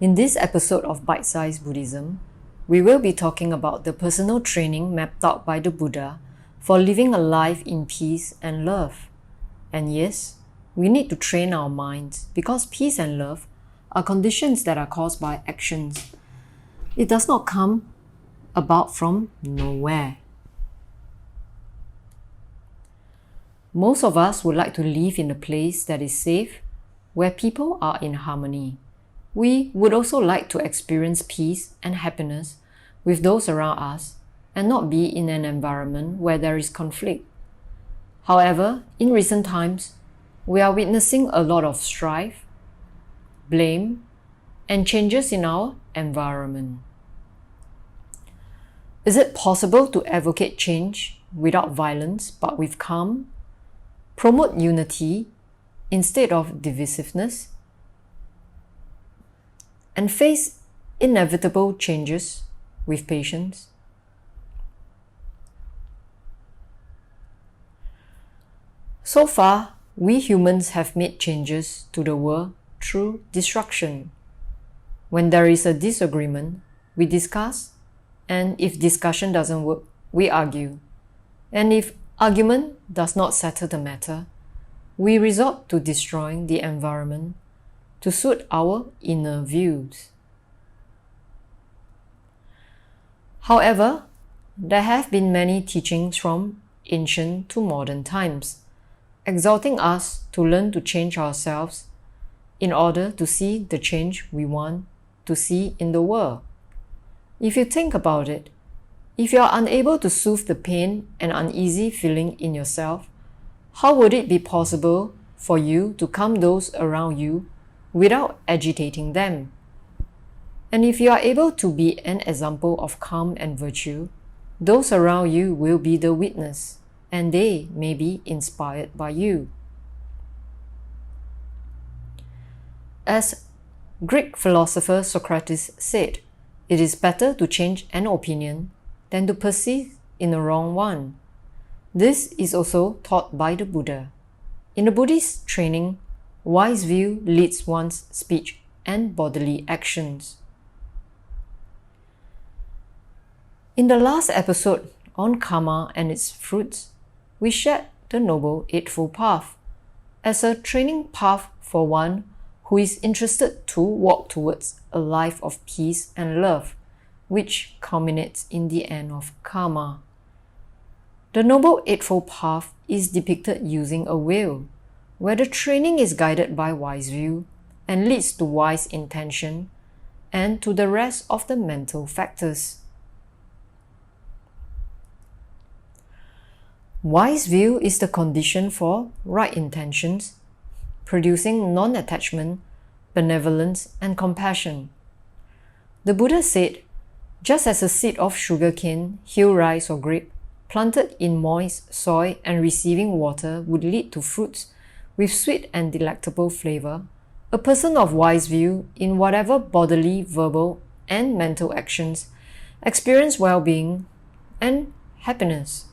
In this episode of Bite-Sized Buddhism, we will be talking about the personal training mapped out by the Buddha for living a life in peace and love. And yes, we need to train our minds because peace and love are conditions that are caused by actions. It does not come about from nowhere. Most of us would like to live in a place that is safe, where people are in harmony. We would also like to experience peace and happiness with those around us and not be in an environment where there is conflict. However, in recent times, we are witnessing a lot of strife, blame, and changes in our environment. Is it possible to advocate change without violence but with calm? Promote unity instead of divisiveness? And face inevitable changes with patience? So far, we humans have made changes to the world through destruction. When there is a disagreement, we discuss, and if discussion doesn't work, we argue. And if argument does not settle the matter, we resort to destroying the environment to suit our inner views. However, there have been many teachings from ancient to modern times, exhorting us to learn to change ourselves in order to see the change we want to see in the world. If you think about it, if you are unable to soothe the pain and uneasy feeling in yourself, how would it be possible for you to calm those around you without agitating them? And if you are able to be an example of calm and virtue, those around you will be the witness, and they may be inspired by you. As Greek philosopher Socrates said, it is better to change an opinion than to persist in a wrong one. This is also taught by the Buddha. In the Buddhist training, wise view leads one's speech and bodily actions. In the last episode on karma and its fruits, we shared the Noble Eightfold Path as a training path for one who is interested to walk towards a life of peace and love, which culminates in the end of karma. The Noble Eightfold Path is depicted using a wheel, where the training is guided by wise view and leads to wise intention and to the rest of the mental factors. Wise view is the condition for right intentions, producing non-attachment, benevolence, and compassion. The Buddha said, just as a seed of sugarcane, hill rice, or grape planted in moist soil and receiving water would lead to fruits with sweet and delectable flavor, a person of wise view in whatever bodily, verbal, and mental actions experience well-being and happiness.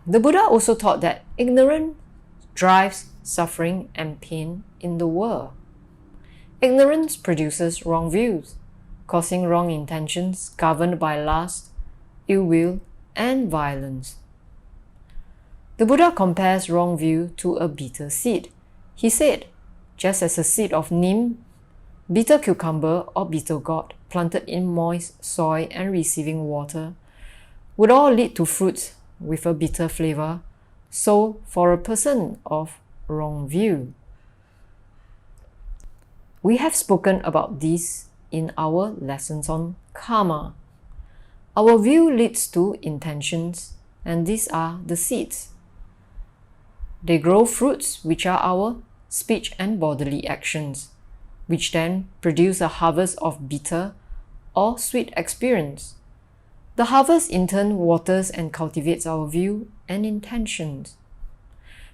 The Buddha also taught that ignorance drives suffering and pain in the world. Ignorance produces wrong views, causing wrong intentions governed by lust, ill will, and violence. The Buddha compares wrong view to a bitter seed. He said, just as a seed of neem, bitter cucumber, or bitter gourd planted in moist soil and receiving water would all lead to fruits with a bitter flavor, so for a person of wrong view. We have spoken about this in our lessons on karma. Our view leads to intentions, and these are the seeds. They grow fruits, which are our speech and bodily actions, which then produce a harvest of bitter or sweet experience. The harvest in turn waters and cultivates our view and intentions.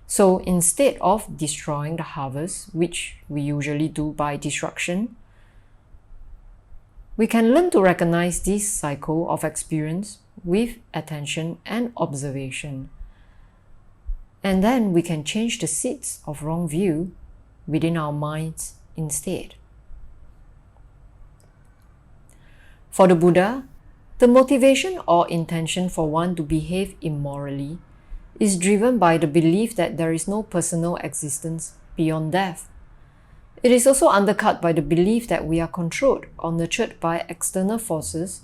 So instead of destroying the harvest, which we usually do by destruction, we can learn to recognize this cycle of experience with attention and observation. And then we can change the seeds of wrong view within our minds instead. For the Buddha, the motivation or intention for one to behave immorally is driven by the belief that there is no personal existence beyond death. It is also undercut by the belief that we are controlled or nurtured by external forces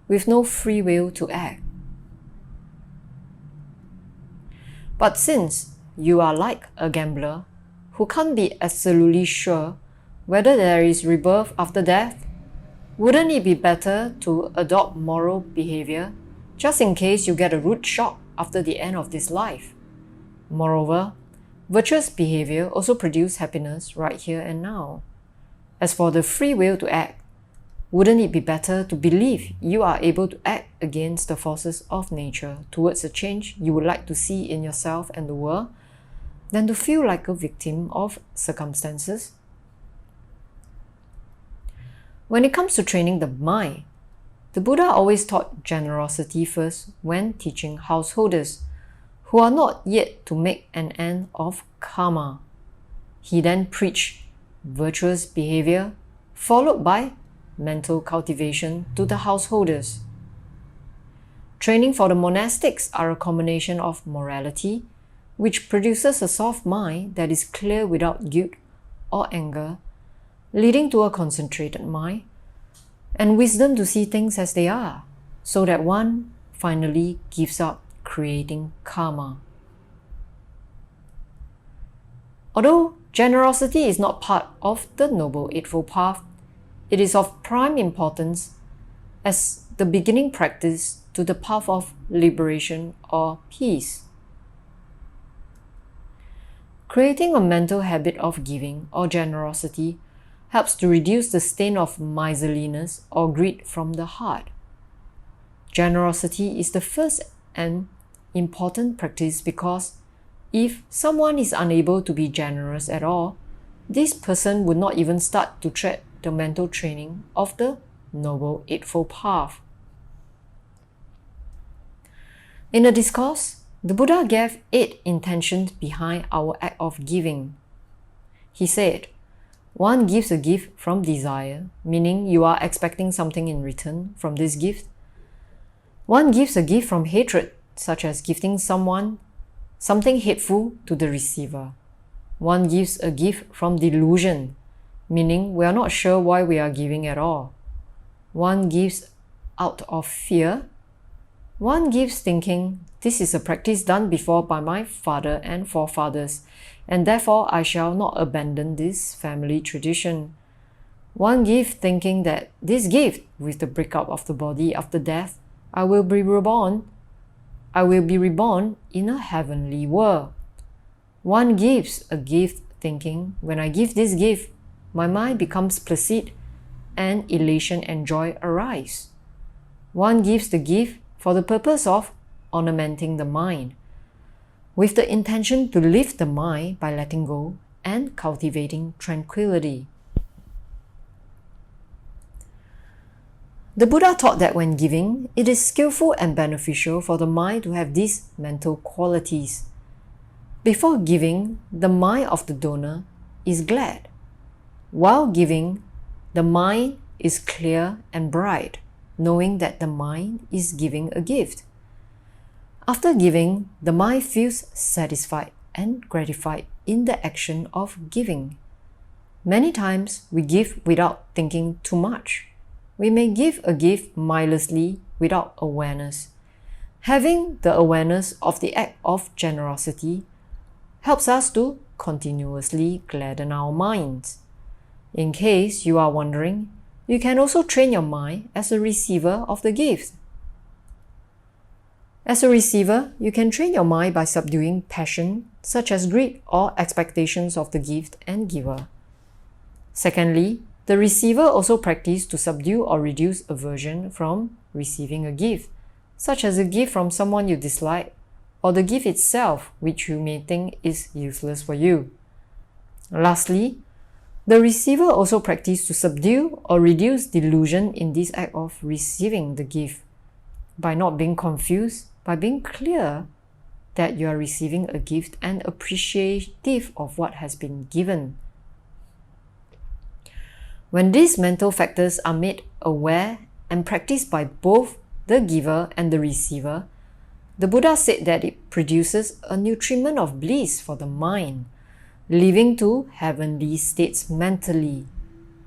with no free will to act. But since you are like a gambler who can't be absolutely sure whether there is rebirth after death, wouldn't it be better to adopt moral behavior just in case you get a rude shock after the end of this life? Moreover, virtuous behavior also produces happiness right here and now. As for the free will to act, wouldn't it be better to believe you are able to act against the forces of nature towards a change you would like to see in yourself and the world than to feel like a victim of circumstances? When it comes to training the mind, the Buddha always taught generosity first when teaching householders who are not yet to make an end of karma. He then preached virtuous behavior followed by mental cultivation to the householders. Training for the monastics are a combination of morality, which produces a soft mind that is clear without guilt or anger, leading to a concentrated mind, and wisdom to see things as they are, so that one finally gives up creating karma. Although generosity is not part of the Noble Eightfold Path, it is of prime importance as the beginning practice to the path of liberation or peace. Creating a mental habit of giving or generosity helps to reduce the stain of miserliness or greed from the heart. Generosity is the first and important practice because if someone is unable to be generous at all, this person would not even start to tread the mental training of the Noble Eightfold Path. In a discourse, the Buddha gave 8 intentions behind our act of giving. He said, one gives a gift from desire, meaning you are expecting something in return from this gift. One gives a gift from hatred, such as gifting someone something hateful to the receiver. One gives a gift from delusion, meaning we are not sure why we are giving at all. One gives out of fear. One gives thinking, this is a practice done before by my father and forefathers, and therefore I shall not abandon this family tradition. One gives thinking that this gift, with the breakup of the body after death, I will be reborn in a heavenly world. One gives a gift thinking, when I give this gift, my mind becomes placid and elation and joy arise. One gives the gift for the purpose of ornamenting the mind, with the intention to lift the mind by letting go and cultivating tranquillity. The Buddha taught that when giving, it is skillful and beneficial for the mind to have these mental qualities. Before giving, the mind of the donor is glad. While giving, the mind is clear and bright, knowing that the mind is giving a gift. After giving, the mind feels satisfied and gratified in the action of giving. Many times, we give without thinking too much. We may give a gift mindlessly without awareness. Having the awareness of the act of generosity helps us to continuously gladden our minds. In case you are wondering, you can also train your mind as a receiver of the gift. As a receiver, you can train your mind by subduing passion such as greed or expectations of the gift and giver. Secondly, the receiver also practices to subdue or reduce aversion from receiving a gift, such as a gift from someone you dislike, or the gift itself which you may think is useless for you. Lastly, the receiver also practices to subdue or reduce delusion in this act of receiving the gift, by not being confused, by being clear that you are receiving a gift and appreciative of what has been given. When these mental factors are made aware and practiced by both the giver and the receiver, the Buddha said that it produces a nutriment of bliss for the mind, leading to heavenly states mentally.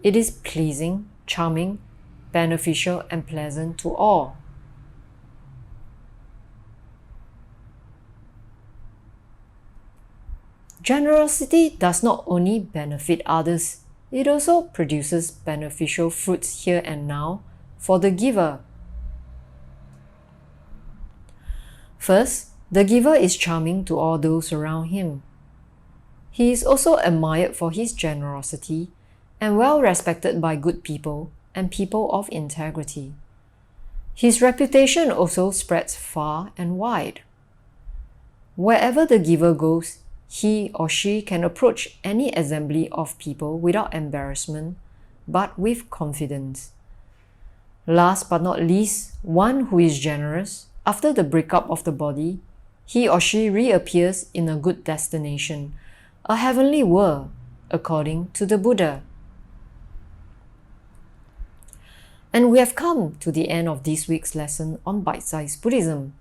It is pleasing, charming, beneficial, and pleasant to all. Generosity does not only benefit others, it also produces beneficial fruits here and now for the giver. First, the giver is charming to all those around him. He is also admired for his generosity and well respected by good people and people of integrity. His reputation also spreads far and wide. Wherever the giver goes, he or she can approach any assembly of people without embarrassment, but with confidence. Last but not least, one who is generous, after the breakup of the body, he or she reappears in a good destination, a heavenly world, according to the Buddha. And we have come to the end of this week's lesson on bite-sized Buddhism.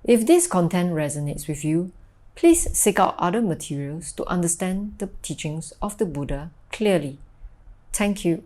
If this content resonates with you, please seek out other materials to understand the teachings of the Buddha clearly. Thank you.